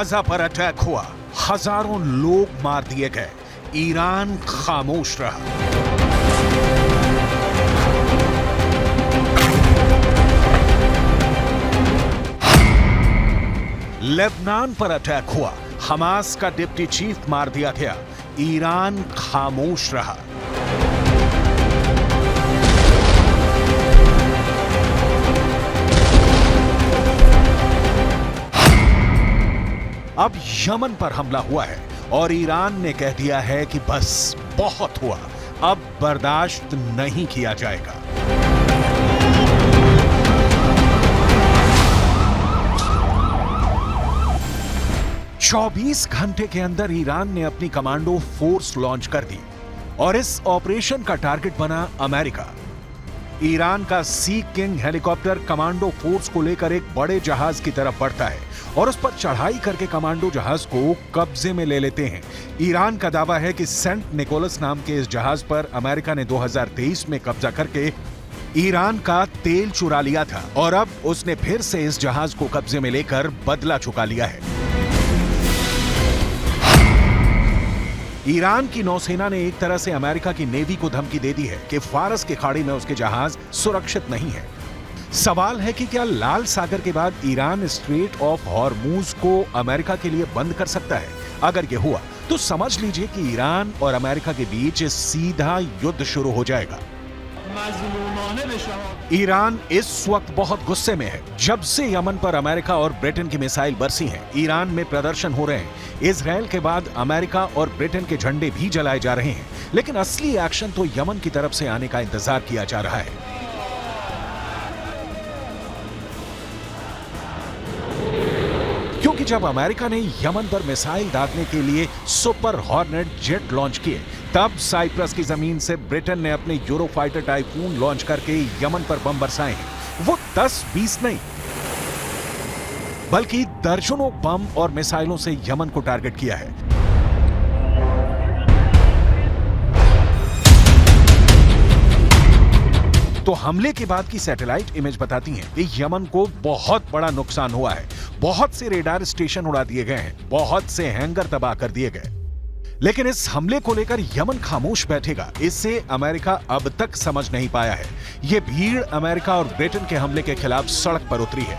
Gaza पर attack हुआ, हजारों लोग मार दिए गए, ईरान खामोश रहा। लेबनान पर अटैक हुआ, हमास का डिप्टी चीफ मार दिया गया, ईरान खामोश रहा। अब यमन पर हमला हुआ है और ईरान ने कह दिया है कि बस बहुत हुआ, अब बर्दाश्त नहीं किया जाएगा। चौबीस घंटे के अंदर ईरान ने अपनी कमांडो फोर्स लॉन्च कर दी और इस ऑपरेशन का टारगेट बना अमेरिका। ईरान का सी किंग हेलीकॉप्टर कमांडो फोर्स को लेकर एक बड़े जहाज की तरफ बढ़ता है और उस पर चढ़ाई करके कमांडो जहाज को कब्जे में ले लेते हैं। ईरान का दावा है कि सेंट निकोलस नाम के इस जहाज पर अमेरिका ने 2023 में कब्जा करके ईरान का तेल चुरा लिया था और अब उसने फिर से इस जहाज को कब्जे में लेकर बदला चुका लिया है। ईरान की नौसेना ने एक तरह से अमेरिका की नेवी को धमकी दे दी है कि फारस की खाड़ी में उसके जहाज सुरक्षित नहीं है। सवाल है कि क्या लाल सागर के बाद ईरान स्ट्रेट ऑफ हॉर्मूज को अमेरिका के लिए बंद कर सकता है? अगर यह हुआ तो समझ लीजिए कि ईरान और अमेरिका के बीच सीधा युद्ध शुरू हो जाएगा। ईरान इस वक्त बहुत गुस्से में है। जब से यमन पर अमेरिका और ब्रिटेन की मिसाइल बरसी हैं, ईरान में प्रदर्शन हो रहे हैं। इजराइल के बाद अमेरिका और ब्रिटेन के झंडे भी जलाए जा रहे हैं, लेकिन असली एक्शन तो यमन की तरफ से आने का इंतजार किया जा रहा है। क्योंकि जब अमेरिका ने यमन पर मिसाइल दागने के लिए सुपर हॉर्नेट जेट लॉन्च किए, तब साइप्रस की जमीन से ब्रिटेन ने अपने यूरोफाइटर टाइफून लॉन्च करके यमन पर बम बरसाए हैं। वो 10-20 नहीं, बल्कि दर्जनों बम और मिसाइलों से यमन को टारगेट किया है। तो हमले के बाद की सैटेलाइट इमेज बताती हैं कि यमन को बहुत बड़ा नुकसान हुआ है। बहुत से रेडार स्टेशन उड़ा दिए गए हैं, बहुत से हैंगर तबाह कर दिए गए। लेकिन इस हमले को लेकर यमन खामोश बैठेगा, इससे अमेरिका अब तक समझ नहीं पाया है। ये भीड़ अमेरिका और ब्रिटेन के हमले के खिलाफ सड़क पर उतरी है।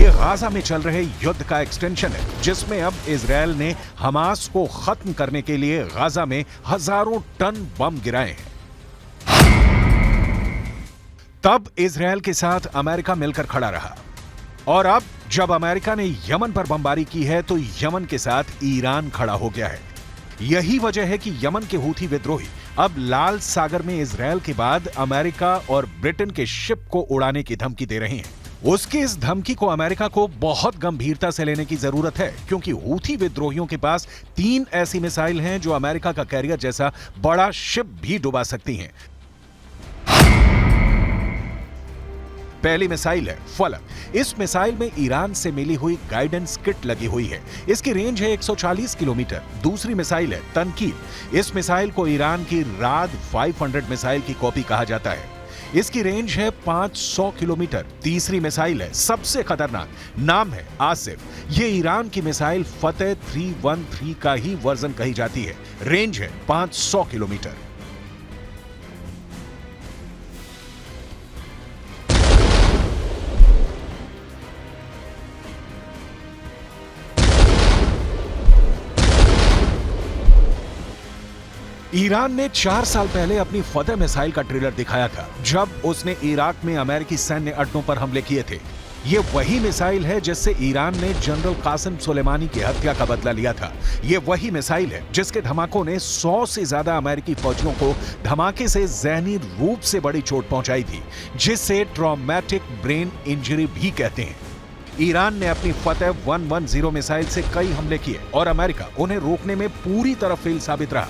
ये गाजा में चल रहे युद्ध का एक्सटेंशन है, जिसमें अब इजरायल ने हमास को खत्म करने के लिए गाजा में हजारों टन बम गिराए हैं। तब इजरायल के साथ अमेरिका मिलकर खड़ा रहा और अब जब अमेरिका ने यमन पर बमबारी की है तो यमन के साथ ईरान खड़ा हो गया है। यही वजह है कि यमन के हूथी विद्रोही अब लाल सागर में इजरायल के बाद अमेरिका और ब्रिटेन के शिप को उड़ाने की धमकी दे रहे हैं। उसकी इस धमकी को अमेरिका को बहुत गंभीरता से लेने की जरूरत है, क्योंकि हूथी विद्रोहियों के पास 3 ऐसी मिसाइल हैं जो अमेरिका का कैरियर जैसा बड़ा शिप भी डुबा सकती हैं। पहली मिसाइल है फलक। इस मिसाइल में ईरान से मिली हुई गाइडेंस किट लगी हुई है। इसकी रेंज है 140 किलोमीटर। दूसरी मिसाइल है तनकील। इस मिसाइल को ईरान की राद 500 मिसाइल की कॉपी कहा जाता है। इसकी रेंज है 500 किलोमीटर। तीसरी मिसाइल है सबसे खतरनाक, नाम है आसिफ। ये ईरान की मिसाइल फतेह 313 का ही वर्जन कही जाती है। रेंज है 500 किलोमीटर। ईरान ने 4 साल पहले अपनी फतेह मिसाइल का ट्रेलर दिखाया था, जब उसने इराक में अमेरिकी सैन्य अड्डों पर हमले किए थे। ये वही मिसाइल है जिससे ईरान ने जनरल कासिम सुलेमानी की हत्या का बदला लिया था। ये वही मिसाइल है जिसके धमाकों ने 100 से ज्यादा अमेरिकी फौजियों को धमाके से जहनी रूप से बड़ी चोट पहुंचाई थी, जिसे ट्रॉमेटिक ब्रेन इंजरी भी कहते हैं। ईरान ने अपनी फतेह 110 मिसाइल से कई हमले किए और अमेरिका उन्हें रोकने में पूरी तरह फेल साबित रहा।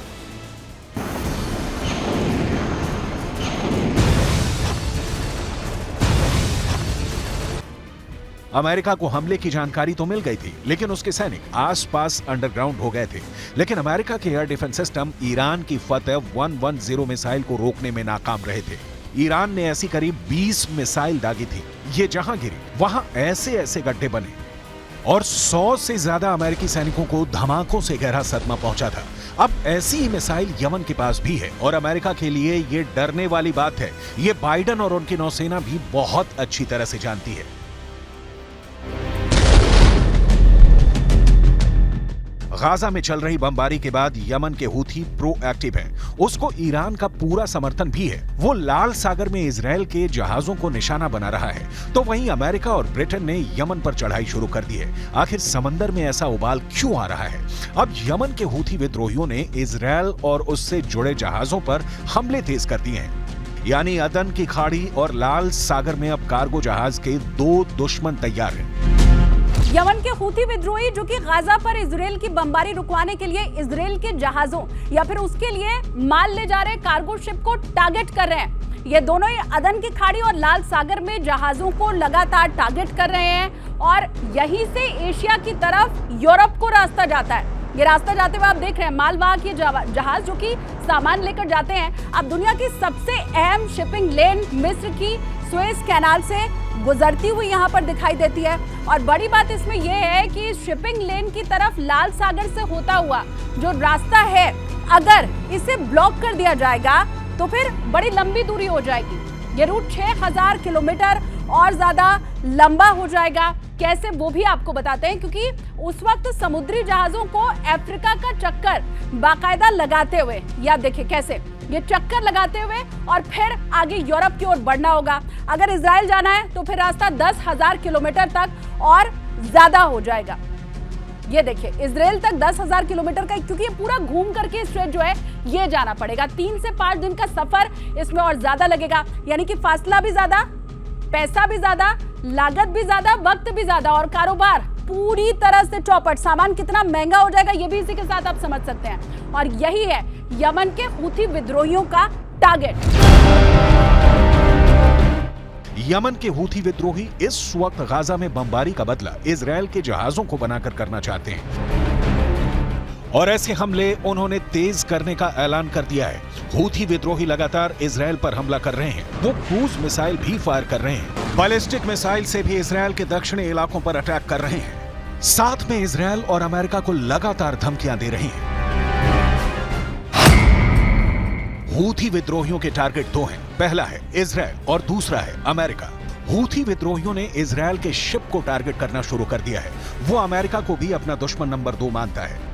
अमेरिका को हमले की जानकारी तो मिल गई थी, लेकिन उसके सैनिक आसपास अंडरग्राउंड हो गए थे। लेकिन अमेरिका के एयर डिफेंस सिस्टम ईरान की फतेह 110 मिसाइल को रोकने में नाकाम रहे थे। ईरान ने ऐसी करीब 20 मिसाइल दागी थी। ये जहां गिरी वहां ऐसे ऐसे गड्ढे बने और 100 से ज्यादा अमेरिकी सैनिकों को धमाकों से गहरा सदमा पहुंचा था। अब ऐसी ही मिसाइल यमन के पास भी है और अमेरिका के लिए ये डरने वाली बात है। ये बाइडेन और उनकी नौसेना भी बहुत अच्छी तरह से जानती है। गाजा में चल रही बमबारी के बाद यमन के हूथी प्रोएक्टिव हैं। उसको ईरान का पूरा समर्थन भी है। वो लाल सागर में इजरायल के जहाजों को निशाना बना रहा है, तो वहीं अमेरिका और ब्रिटेन ने यमन पर चढ़ाई शुरू कर दी है। आखिर समंदर में ऐसा उबाल क्यों आ रहा है? अब यमन के हूथी विद्रोहियों ने इजरायल और उससे जुड़े जहाजों पर हमले तेज कर दिए हैं। यानी अदन की खाड़ी और लाल सागर में अब कार्गो जहाज के 2 दुश्मन तैयार हैं। यमन के हूथी विद्रोही जो कि गाजा पर इजरायल की बमबारी रुकवाने के लिए इजरायल के जहाजों या फिर उसके लिए माल ले जा रहे कार्गो शिप को टारगेट कर रहे हैं। ये दोनों ही अदन की खाड़ी और लाल सागर में जहाजों को लगातार टारगेट कर रहे हैं और यहीं से एशिया की तरफ यूरोप को रास्ता जाता है। ये रास्ता जाते हुए आप देख रहे हैं मालवाहक ये जहाज जो कि सामान लेकर जाते हैं। अब दुनिया की सबसे अहम शिपिंग लेन मिस्र की सुएज कैनाल से गुजरती हुई यहाँ पर दिखाई देती है। और बड़ी बात इसमें यह है कि शिपिंग लेन की तरफ लाल सागर से होता हुआ जो रास्ता है, अगर इसे ब्लॉक कर दिया जाएगा तो फिर बड़ी लंबी दूरी हो जाएगी। ये रूट 6000 किलोमीटर और ज्यादा लंबा हो जाएगा। कैसे, वो भी आपको बताते हैं, क्योंकि उस वक्त समुद्री जहाजों को अफ्रीका का चक्कर बाकायदा लगाते हुए, या देखिए कैसे ये चक्कर लगाते हुए और फिर आगे यूरोप की ओर बढ़ना होगा। अगर इजराइल जाना है तो फिर रास्ता 10,000 किलोमीटर तक और ज्यादा हो जाएगा। ये देखिए इजराइल तक 10,000 किलोमीटर का, क्योंकि ये पूरा घूम करके स्ट्रेच जो है ये जाना पड़ेगा। 3 से 5 दिन का सफर इसमें और ज्यादा लगेगा, यानी कि फासला भी ज्यादा, पैसा भी ज्यादा, लागत भी ज्यादा, वक्त भी ज्यादा और कारोबार पूरी तरह से चौपट। सामान कितना महंगा हो जाएगा ये भी इसी के साथ आप समझ सकते हैं। और यही है यमन के हूथी विद्रोहियों का टारगेट। यमन के हूथी विद्रोही इस वक्त गाजा में बमबारी का बदला इजरायल के जहाजों को बनाकर करना चाहते हैं और ऐसे हमले उन्होंने तेज करने का ऐलान कर दिया है। हूथी विद्रोही लगातार इजरायल पर हमला कर रहे हैं। वो क्रूज मिसाइल भी फायर कर रहे हैं। बैलिस्टिक मिसाइल से भी इजरायल के दक्षिणी इलाकों पर अटैक कर रहे हैं। साथ में इजरायल और अमेरिका को लगातार धमकियां दे रही हैं। हूथी विद्रोहियों के टारगेट 2 हैं। पहला है इजरायल और दूसरा है अमेरिका। हूथी विद्रोहियों ने इजरायल के शिप को टारगेट करना शुरू कर दिया है। वो अमेरिका को भी अपना दुश्मन नंबर 2 मानता है।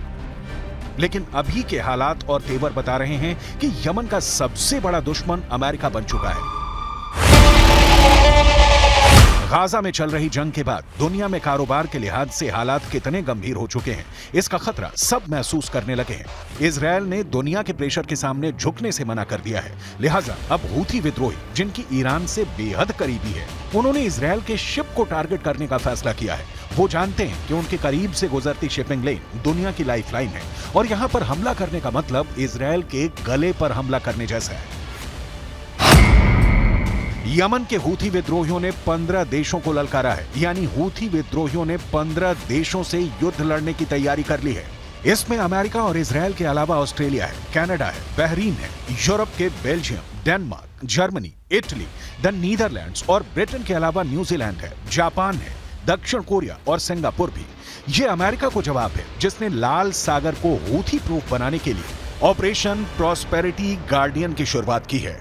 लेकिन अभी के हालात और तेवर बता रहे हैं कि यमन का सबसे बड़ा दुश्मन अमेरिका बन चुका है। गाजा में चल रही जंग के बाद दुनिया में कारोबार के लिहाज से हालात कितने गंभीर हो चुके हैं, इसका खतरा सब महसूस करने लगे हैं। इजरायल ने दुनिया के प्रेशर के सामने झुकने से मना कर दिया है। लिहाजा अब हूथी विद्रोही, जिनकी ईरान से बेहद करीबी है, उन्होंने इजरायल के शिप को टारगेट करने का फैसला किया है। वो जानते हैं कि उनके करीब से गुजरती शिपिंग लेन दुनिया की लाइफलाइन है और यहां पर हमला करने का मतलब इजरायल के गले पर हमला करने जैसा है। यमन के हूथी विद्रोहियों ने 15 देशों को ललकारा है, यानी हूथी विद्रोहियों ने 15 देशों से युद्ध लड़ने की तैयारी कर ली है। इसमें अमेरिका और इजरायल के अलावा ऑस्ट्रेलिया है, कनाडा है, बहरीन है, यूरोप के Belgium, Denmark, Germany, Italy, the Netherlands और ब्रिटेन के अलावा न्यूजीलैंड है, जापान है, दक्षिण कोरिया और सिंगापुर भी। ये अमेरिका को जवाब है, जिसने लाल सागर को हूथी प्रूफ बनाने के लिए ऑपरेशन प्रॉस्पेरिटी गार्डियन की शुरुआत की है।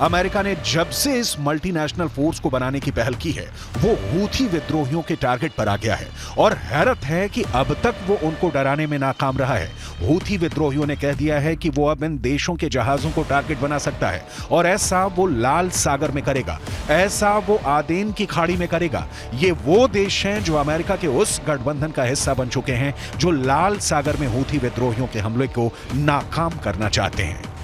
अमेरिका ने जब से इस मल्टीनेशनल फोर्स को बनाने की पहल की है वो हूथी विद्रोहियों के टारगेट पर आ गया है और हैरत है कि अब तक वो उनको डराने में नाकाम रहा है। हूथी विद्रोहियों ने कह दिया है कि वो अब इन देशों के जहाजों को टारगेट बना सकता है और ऐसा वो लाल सागर में करेगा, ऐसा वो आदेन की खाड़ी में करेगा। ये वो देश हैं जो अमेरिका के उस गठबंधन का हिस्सा बन चुके हैं जो लाल सागर में हूथी विद्रोहियों के हमले को नाकाम करना चाहते हैं।